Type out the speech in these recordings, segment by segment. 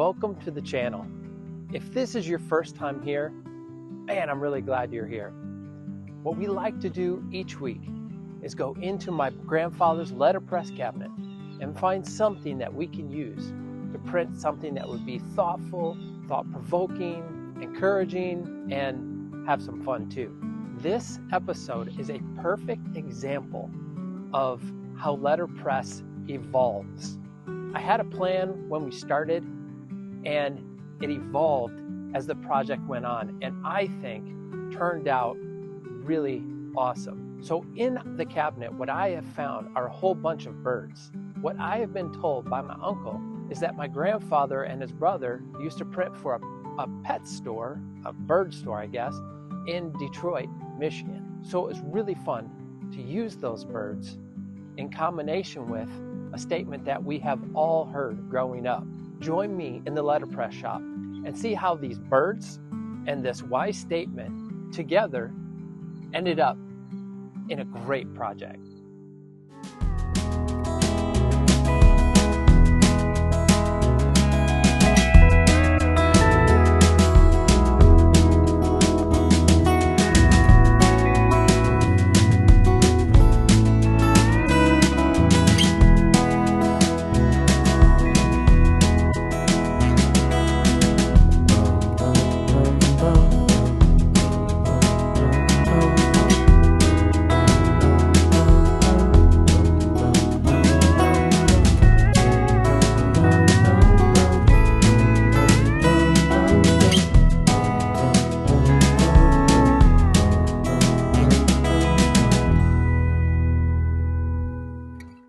welcome to the channel. If this is your first time here, man, I'm really glad you're here. What we like to do each week is go into my grandfather's letterpress cabinet and find something that we can use to print something that would be thoughtful, thought-provoking, encouraging, and have some fun too. This episode is a perfect example of how letterpress evolves. I had a plan when we started, and it evolved as the project went on, and I think turned out really awesome. So in the cabinet, what I have found are a whole bunch of birds. What I have been told by my uncle is that my grandfather and his brother used to print for a pet store, a bird store, I guess, in Detroit, Michigan. So it was really fun to use those birds in combination with a statement that we have all heard growing up. Join me in the letterpress shop and see how these birds and this wise statement together ended up in a great project.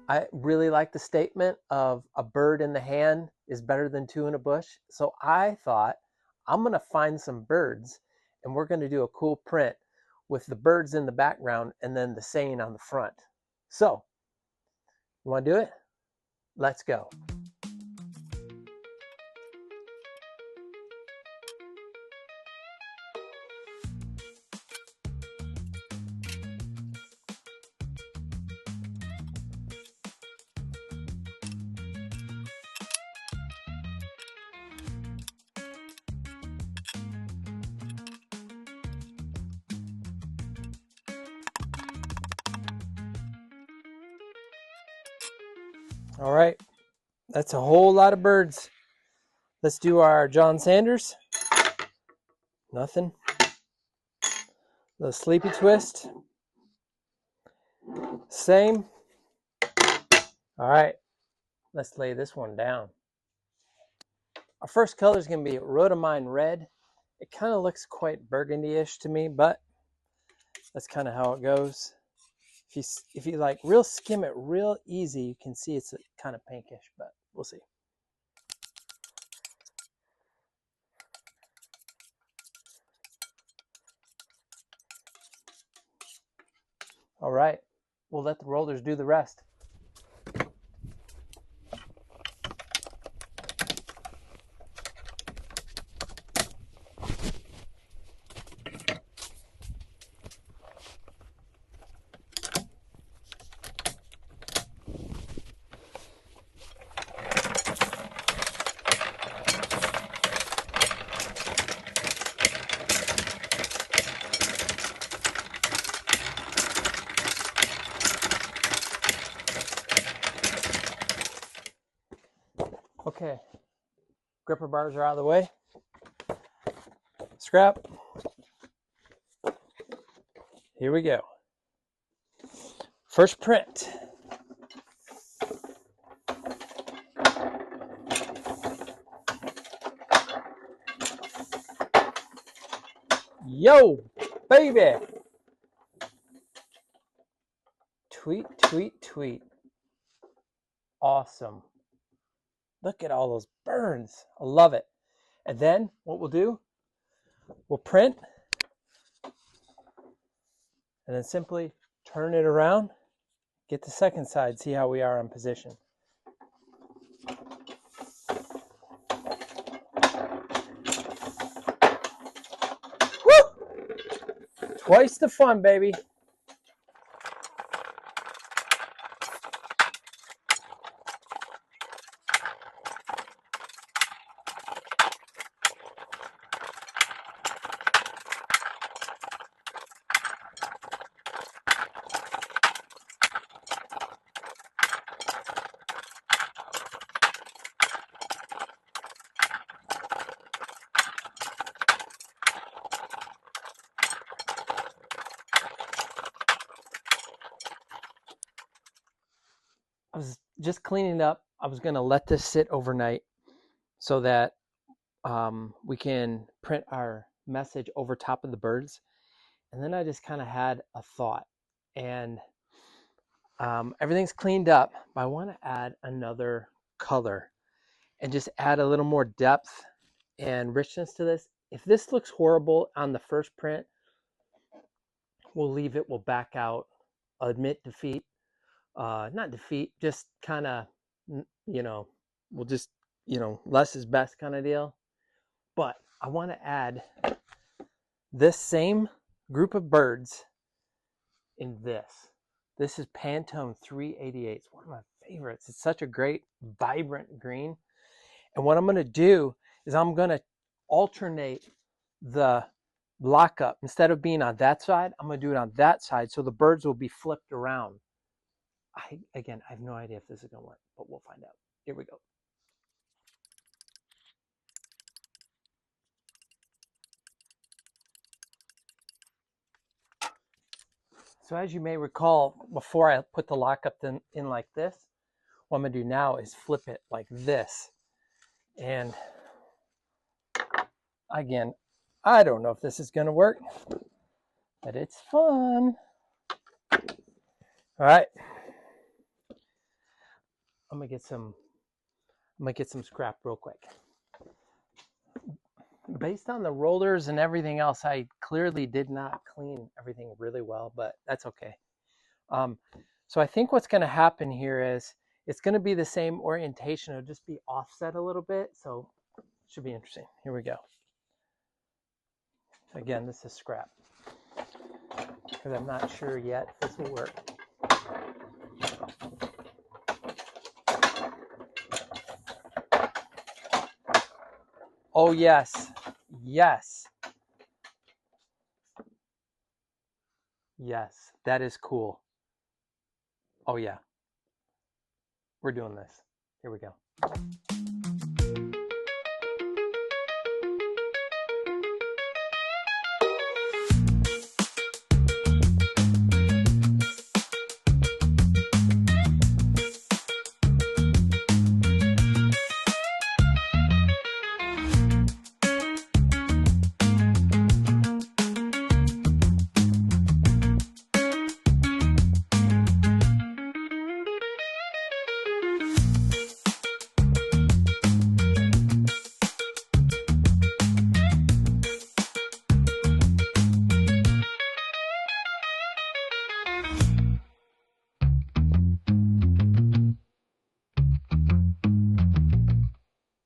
I really like the statement of a bird in the hand is better than two in a bush. So I thought I'm going to find some birds and we're going to do a cool print with the birds in the background and then the saying on the front. So, you want to do it? Let's go. All right, that's a whole lot of birds. Let's do our John Sanders. Nothing. The sleepy twist. Same. All right, let's lay this one down. Our first color is going to be rhodamine red. It kind of looks quite burgundy-ish to me, but that's kind of how it goes. If you like real skim it real easy, you can see it's kind of pinkish, but we'll see. All right, we'll let the rollers do the rest. Okay, gripper bars are out of the way. Scrap. Here we go. First print. Yo, baby. Tweet, tweet, tweet. Awesome. Look at all those burns. I love it. And then what we'll do, we'll print and then simply turn it around, get the second side, see how we are in position. Woo! Twice the fun, baby. I was just cleaning up. I was going to let this sit overnight so that we can print our message over top of the birds. And then I just kind of had a thought, and everything's cleaned up, but I want to add another color and just add a little more depth and richness to this. If this looks horrible on the first print, we'll leave it, we'll back out, admit defeat, not defeat, just kind of, we'll just, less is best kind of deal. But I want to add this same group of birds in this. This is Pantone 388. It's one of my favorites. It's such a great, vibrant green. And what I'm going to do is I'm going to alternate the lockup. Instead of being on that side, I'm going to do it on that side, so the birds will be flipped around. I have no idea if this is going to work, but we'll find out. Here we go. So as you may recall, before I put the lockup in like this, what I'm going to do now is flip it like this. And again, I don't know if this is going to work, but it's fun. All right. I'm going to get some scrap real quick. Based on the rollers and everything else, I clearly did not clean everything really well, but that's okay. So I think what's going to happen here is it's going to be the same orientation. It'll just be offset a little bit. So it should be interesting. Here we go. Again, this is scrap because I'm not sure yet if this will work. Oh, yes. Yes. Yes. That is cool. Oh, yeah. We're doing this. Here we go.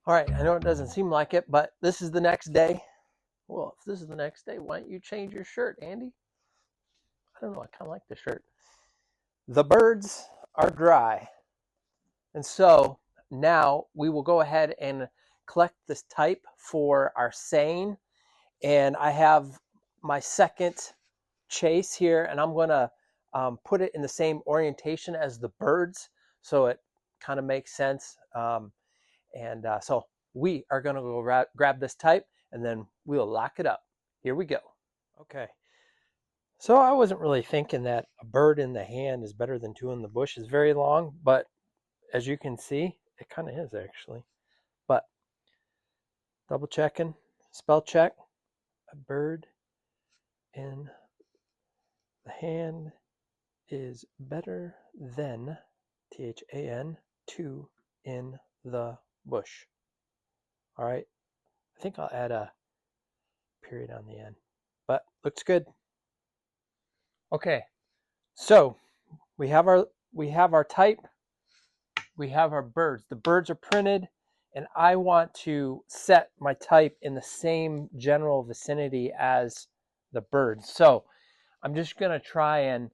All right, I know it doesn't seem like it, but this is the next day. Well, if this is the next day, why don't you change your shirt, Andy? I don't know, I kind of like the shirt. The birds are dry. And so now we will go ahead and collect this type for our saying. And I have my second chase here, and I'm going to put it in the same orientation as the birds, so it kind of makes sense. So we are going to go grab this type, and then we'll lock it up. Here we go. Okay. So I wasn't really thinking that a bird in the hand is better than two in the bush is very long, but as you can see, it kind of is actually. But double checking, spell check, a bird in the hand is better than, THAN, two in the bush. All right, I think I'll add a period on the end, but looks good. Okay, so we have our type, we have our birds. The birds are printed, and I want to set my type in the same general vicinity as the birds. So I'm just going to try and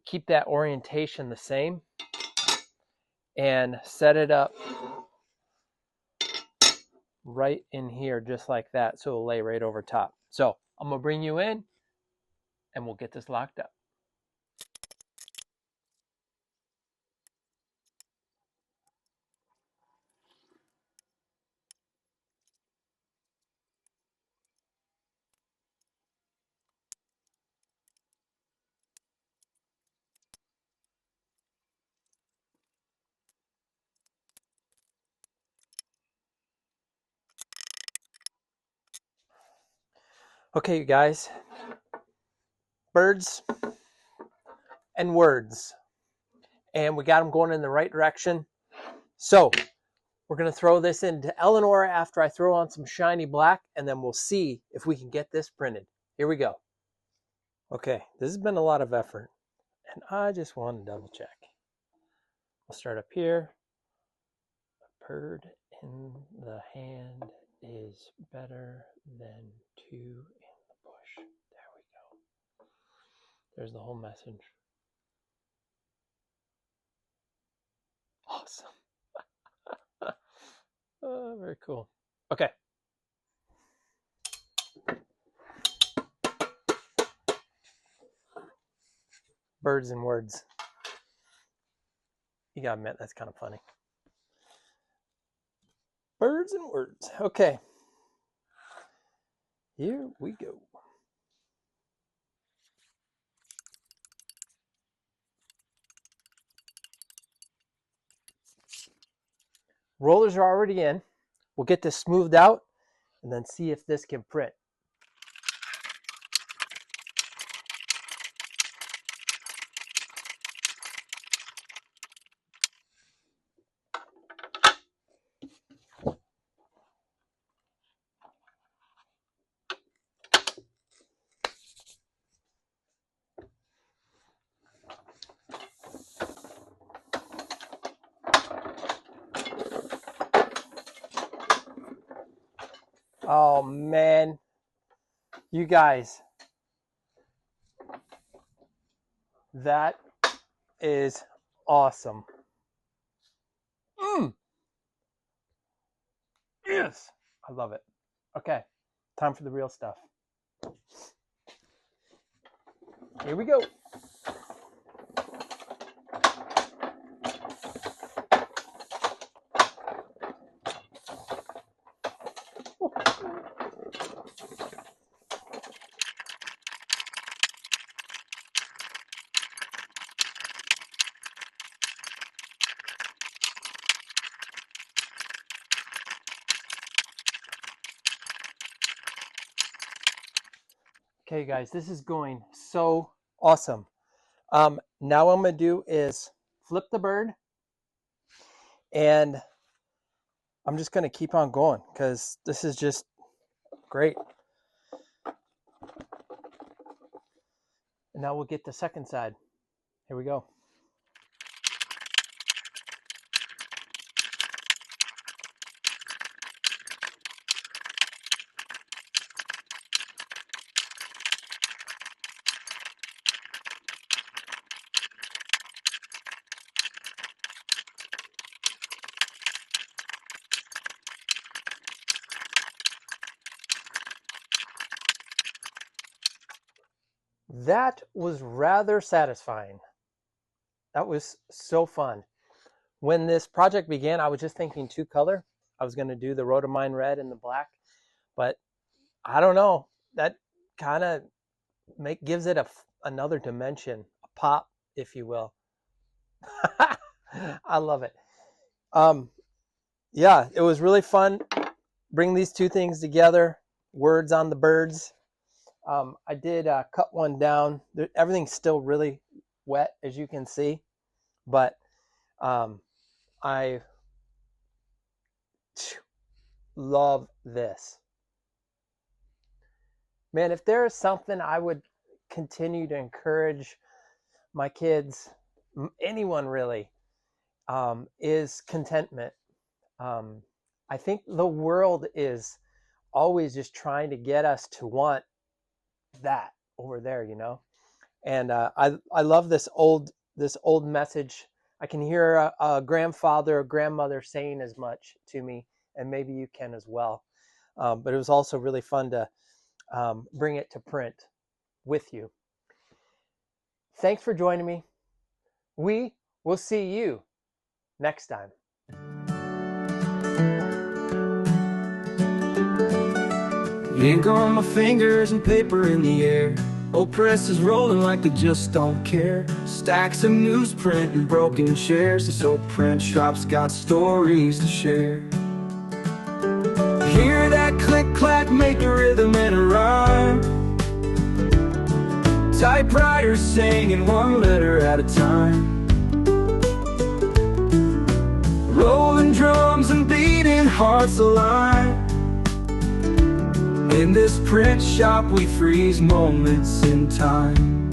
keep that orientation the same and set it up right in here just like that, so it'll lay right over top. So I'm going to bring you in and we'll get this locked up. Okay, you guys, birds and words, and we got them going in the right direction. So we're going to throw this into Eleanor after I throw on some shiny black, and then we'll see if we can get this printed. Here we go. Okay, this has been a lot of effort, and I just want to double check. We'll start up here. A bird in the hand is better than two in the bush. There we go. There's the whole message. Awesome. Very cool. Okay. Birds and words. You gotta admit, that's kind of funny. Birds and words. Okay. Here we go. Rollers are already in. We'll get this smoothed out and then see if this can print. Oh man, you guys, that is awesome. Yes, I love it. Okay, time for the real stuff. Here we go. Okay, guys, this is going so awesome. Now what I'm going to do is flip the bird, and I'm just going to keep on going because this is just great. And now we'll get the second side. Here we go. That was rather satisfying. That was so fun. When this project began, I was just thinking two color. I was going to do the rhodamine red and the black, but I don't know. That kind of gives it another dimension, a pop, if you will. I love it. Yeah, it was really fun. Bring these two things together. Words on the birds. I did cut one down. Everything's still really wet, as you can see, but I love this. Man, if there is something I would continue to encourage my kids, anyone really, is contentment. I think the world is always just trying to get us to want that over there, you know. And I love this old message. I can hear a grandfather or grandmother saying as much to me, and maybe you can as well. But it was also really fun to bring it to print with you. Thanks for joining me. We will see you next time. Ink on my fingers and paper in the air. Old presses rolling like they just don't care. Stacks of newsprint and broken chairs. This old print shop's got stories to share. Hear that click clack, make a rhythm and a rhyme. Typewriters singing one letter at a time, rolling drums and beating hearts alive. In this print shop we freeze moments in time.